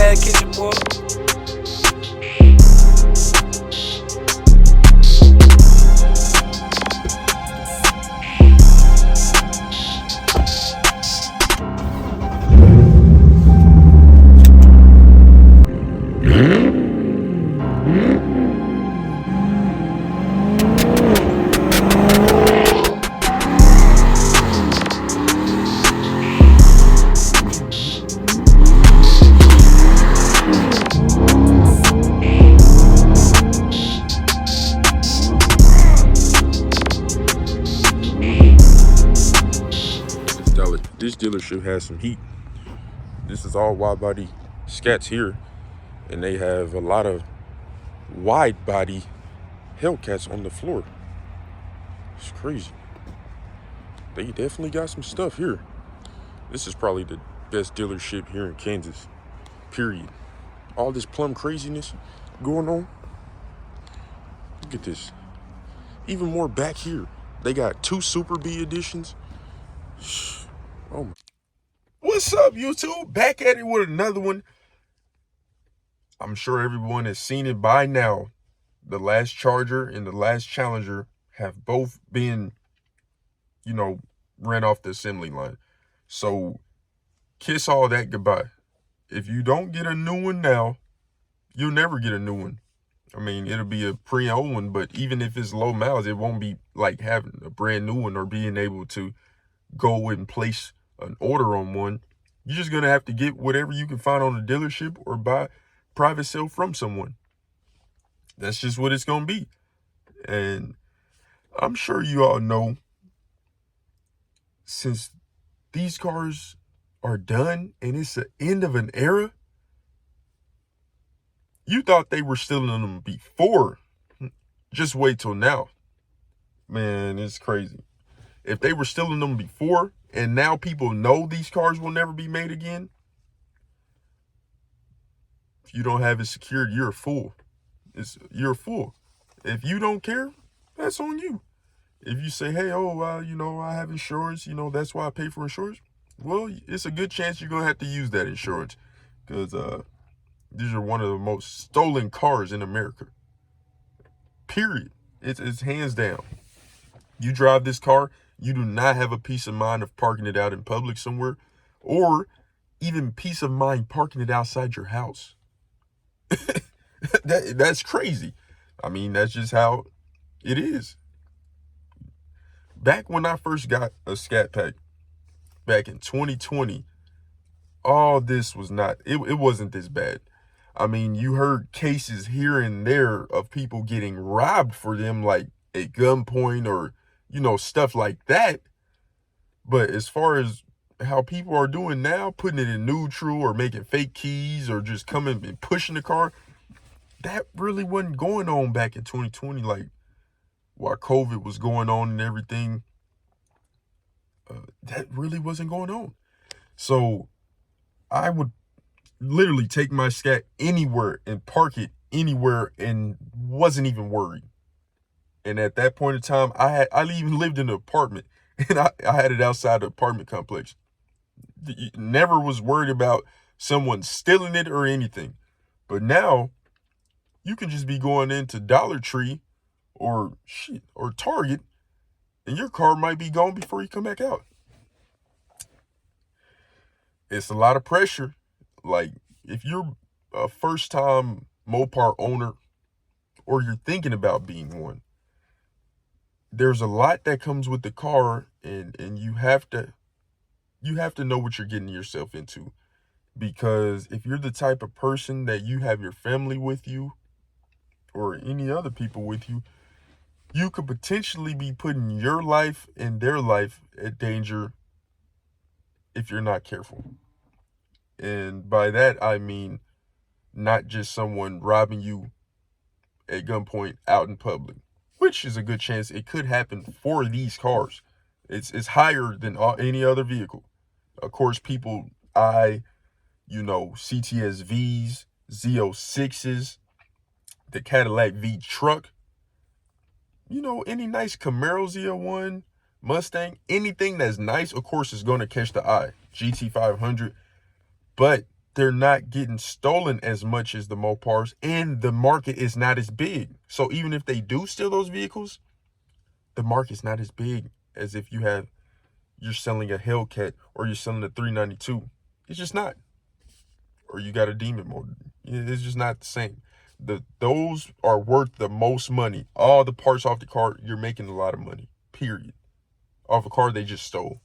bad kitchen boy. This dealership has some heat. This is all wide body scats here, and they have a lot of wide body Hellcats on the floor. It's crazy. They definitely got some stuff here. This is probably the best dealership here in Kansas, period. All this plum craziness going on. Look at this. Even more back here. They got 2 Super B editions. Oh my. What's up, YouTube? Back at it with another one. I'm sure everyone has seen it by now. The last Charger and the last Challenger have both been, ran off the assembly line. So kiss all that goodbye. If you don't get a new one now, you'll never get a new one. I mean, it'll be a pre-owned one, but even if it's low miles, it won't be like having a brand new one or being able to go and place an order on one. You're just going to have to get whatever you can find on a dealership or buy private sale from someone. That's just what it's going to be. And I'm sure you all know, since these cars are done and it's the end of an era, you thought they were still in them before. Just wait till now. Man, it's crazy. If they were still in them before, and now people know these cars will never be made again, if you don't have it secured, you're a fool. You're a fool. If you don't care, that's on you. If you say, hey, I have insurance, that's why I pay for insurance. Well, it's a good chance you're going to have to use that insurance, because these are one of the most stolen cars in America. Period. It's hands down. You drive this car, you do not have a peace of mind of parking it out in public somewhere, or even peace of mind parking it outside your house. That's crazy. I mean, that's just how it is. Back when I first got a Scat Pack, back in 2020, all this was not, it wasn't this bad. I mean, you heard cases here and there of people getting robbed for them, like at gunpoint or, stuff like that. But as far as how people are doing now, putting it in neutral or making fake keys or just coming and pushing the car, that really wasn't going on back in 2020, like while COVID was going on and everything. That really wasn't going on. So I would literally take my Scat anywhere and park it anywhere and wasn't even worried. And at that point in time, I even lived in an apartment, and I had it outside the apartment complex. Never was worried about someone stealing it or anything. But now you can just be going into Dollar Tree or Target, and your car might be gone before you come back out. It's a lot of pressure. Like, if you're a first-time Mopar owner, or you're thinking about being one, there's a lot that comes with the car, and you have to know what you're getting yourself into. Because if you're the type of person that you have your family with you, or any other people with you, you could potentially be putting your life and their life at danger if you're not careful. And by that, I mean not just someone robbing you at gunpoint out in public, which is a good chance it could happen for these cars. It's higher than any other vehicle. Of course, people CTS-Vs, Z06s, the Cadillac V truck, any nice Camaro Z01, Mustang, anything that's nice, of course, is going to catch the eye. GT500. But they're not getting stolen as much as the Mopars, and the market is not as big. So even if they do steal those vehicles, the market's not as big as if you're selling a Hellcat or you're selling a 392. It's just not. Or you got a Demon mode. It's just not the same. Those are worth the most money. All the parts off the car, you're making a lot of money. Period. Off a car they just stole.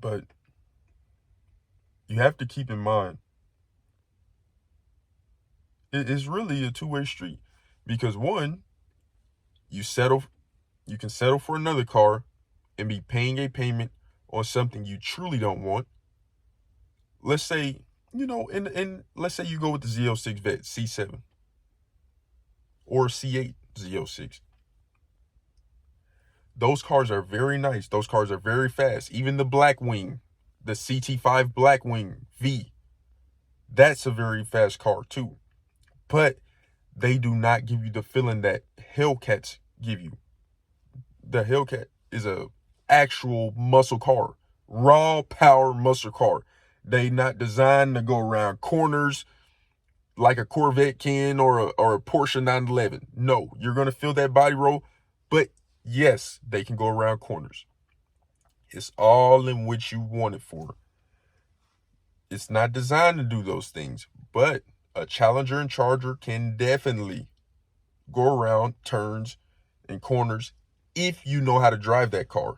But you have to keep in mind, it's really a two-way street. Because one, you can settle for another car and be paying a payment on something you truly don't want. Let's say, and let's say you go with the Z06 Vet C7 or C8 Z06. Those cars are very nice. Those cars are very fast. Even the Blackwing, the CT5 Blackwing V, that's a very fast car too. But they do not give you the feeling that Hellcats give you. The Hellcat is a actual muscle car, raw power muscle car. They not designed to go around corners like a Corvette can or a Porsche 911. No, you're gonna feel that body roll, but yes, they can go around corners. It's all in what you want it for. It's not designed to do those things, but a Challenger and Charger can definitely go around turns and corners if you know how to drive that car.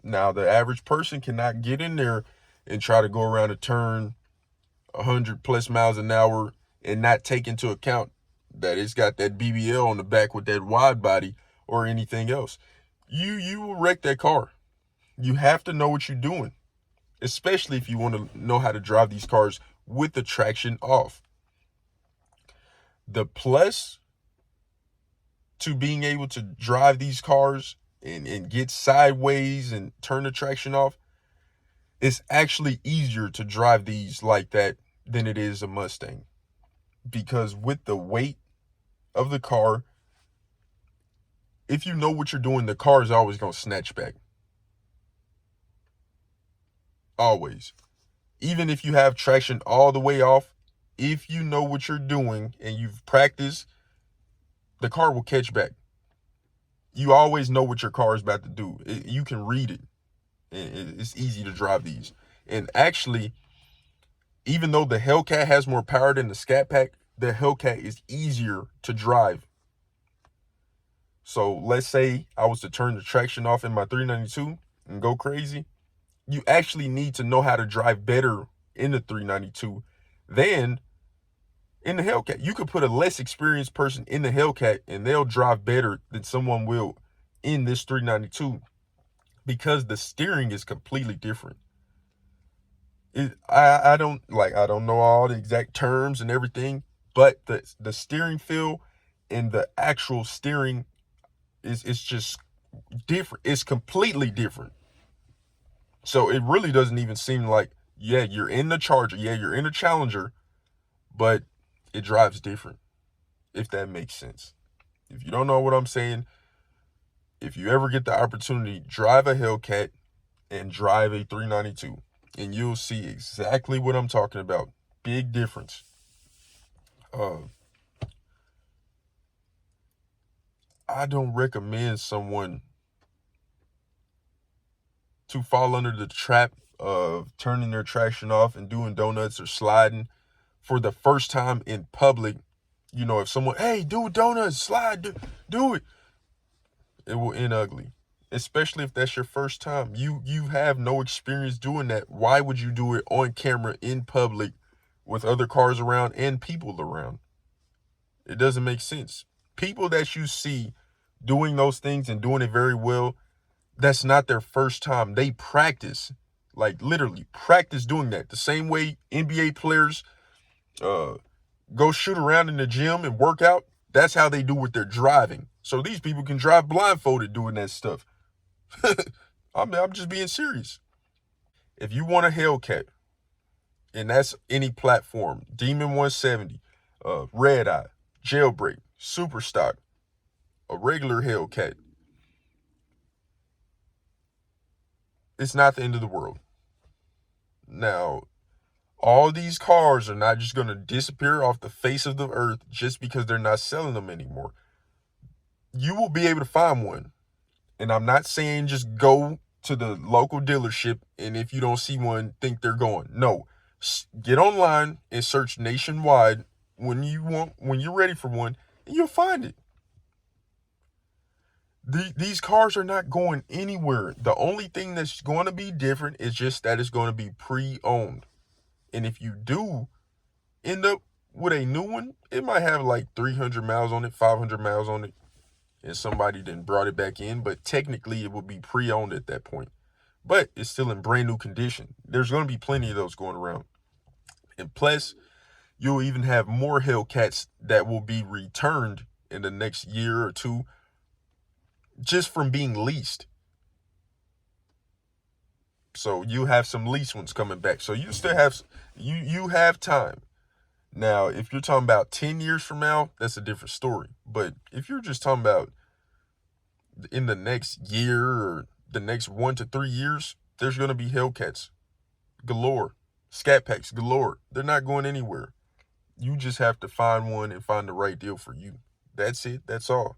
Now, the average person cannot get in there and try to go around a turn 100 plus miles an hour and not take into account that it's got that BBL on the back with that wide body or anything else. You will wreck that car. You have to know what you're doing, especially if you want to know how to drive these cars with the traction off. The plus to being able to drive these cars and get sideways and turn the traction off, it's actually easier to drive these like that than it is a Mustang. Because with the weight of the car, if you know what you're doing, the car is always going to snatch back. Always. Even if you have traction all the way off, if you know what you're doing and you've practiced, the car will catch back. You always know what your car is about to do. You can read it. It's easy to drive these. And actually, even though the Hellcat has more power than the Scat Pack, the Hellcat is easier to drive. So let's say I was to turn the traction off in my 392 and go crazy. You actually need to know how to drive better in the 392 than in the Hellcat. You could put a less experienced person in the Hellcat and they'll drive better than someone will in this 392 because the steering is completely different. I don't know all the exact terms and everything, but the steering feel and the actual steering is just different. It's completely different. So it really doesn't even seem like, yeah, you're in the Charger, yeah, you're in a Challenger, but it drives different, if that makes sense. If you don't know what I'm saying, if you ever get the opportunity, drive a Hellcat and drive a 392, and you'll see exactly what I'm talking about. Big difference. I don't recommend someone to fall under the trap of turning their traction off and doing donuts or sliding for the first time in public. You know, if someone, hey, do donuts, slide, do it. It will end ugly. Especially if that's your first time. You have no experience doing that. Why would you do it on camera in public with other cars around and people around? It doesn't make sense. People that you see doing those things and doing it very well, that's not their first time. They practice, like literally practice doing that. The same way NBA players go shoot around in the gym and work out, that's how they do with their driving. So these people can drive blindfolded doing that stuff. I'm just being serious. If you want a Hellcat, and that's any platform, Demon 170, Red Eye, Jailbreak, Super Stock, a regular Hellcat, it's not the end of the world. Now, all these cars are not just going to disappear off the face of the earth just because they're not selling them anymore. You will be able to find one. And I'm not saying just go to the local dealership and if you don't see one, think they're going. No, get online and search nationwide when you're ready for one, and you'll find it. These cars are not going anywhere. The only thing that's going to be different is just that it's going to be pre-owned. And if you do end up with a new one, it might have like 300 miles on it, 500 miles on it, and somebody then brought it back in, but technically it would be pre-owned at that point. But it's still in brand new condition. There's going to be plenty of those going around. And plus, you'll even have more Hellcats that will be returned in the next year or two just from being leased. So you have some leased ones coming back. So you still have you have time. Now, if you're talking about 10 years from now, that's a different story. But if you're just talking about in the next year or the next 1 to 3 years, there's going to be Hellcats galore, Scat Packs galore. They're not going anywhere. You just have to find one and find the right deal for you. That's it. That's all.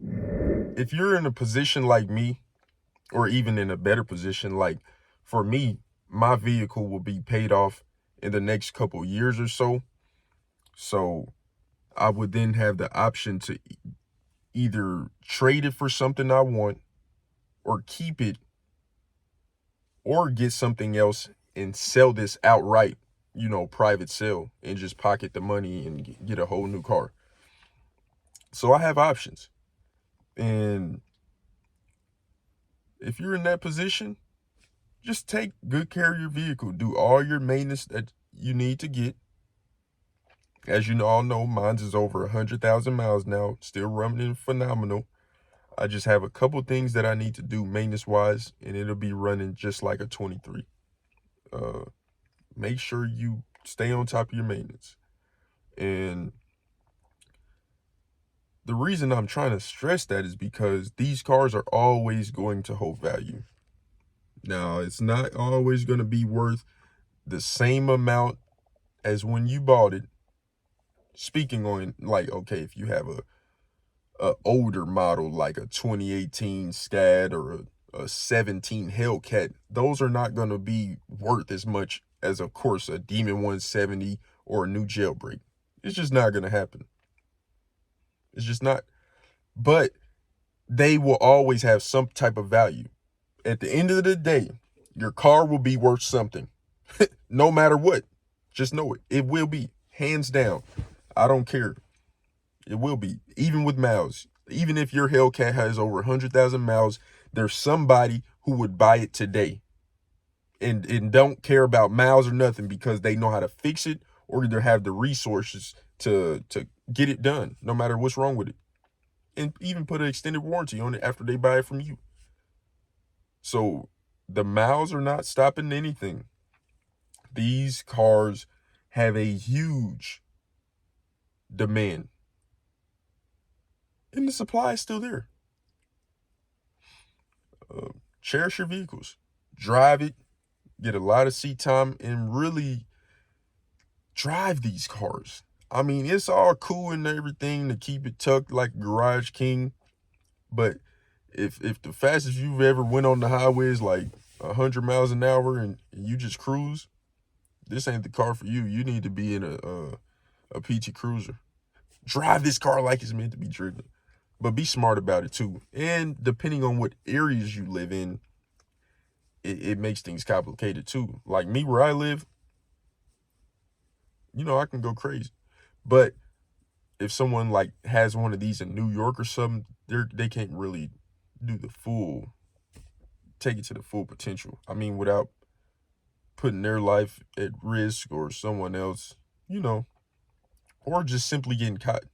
If you're in a position like me, or even in a better position, like for me, my vehicle will be paid off in the next couple years or so. So I would then have the option to either trade it for something I want, or keep it, or get something else and sell this outright, private sale, and just pocket the money and get a whole new car. So I have options. And if you're in that position, just take good care of your vehicle. Do all your maintenance that you need to get. As you all know, mine's is over 100,000 miles now, still running phenomenal. I just have a couple things that I need to do maintenance-wise, and it'll be running just like a 23. Make sure you stay on top of your maintenance. And the reason I'm trying to stress that is because these cars are always going to hold value. Now, it's not always going to be worth the same amount as when you bought it. Speaking on, like, okay, if you have a older model, like a 2018 Scad or a 17 Hellcat, those are not going to be worth as much as, of course, a Demon 170 or a new Jailbreak. It's just not going to happen. It's just not. But they will always have some type of value. At the end of the day, your car will be worth something. No matter what. Just know it. It will be. Hands down. I don't care. It will be. Even with miles. Even if your Hellcat has over 100,000 miles, there's somebody who would buy it today. And don't care about miles or nothing because they know how to fix it, or either have the resources to get it done, no matter what's wrong with it. And even put an extended warranty on it after they buy it from you. So the miles are not stopping anything. These cars have a huge demand. And the supply is still there. Cherish your vehicles. Drive it. Get a lot of seat time and really drive these cars. I mean, it's all cool and everything to keep it tucked like Garage King. But if the fastest you've ever went on the highway is like 100 miles an hour and you just cruise, this ain't the car for you. You need to be in a PT Cruiser. Drive this car like it's meant to be driven. But be smart about it too. And depending on what areas you live in, it makes things complicated too. Like me, where I live, I can go crazy. But if someone like has one of these in New York or something, they can't really do take it to the full potential. I mean, without putting their life at risk or someone else, or just simply getting caught.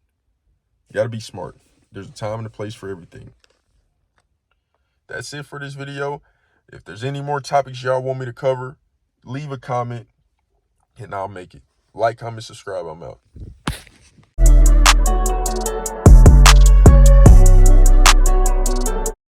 You gotta be smart. There's a time and a place for everything. That's it for this video. If there's any more topics y'all want me to cover, leave a comment and I'll make it. Like, comment, subscribe. I'm out.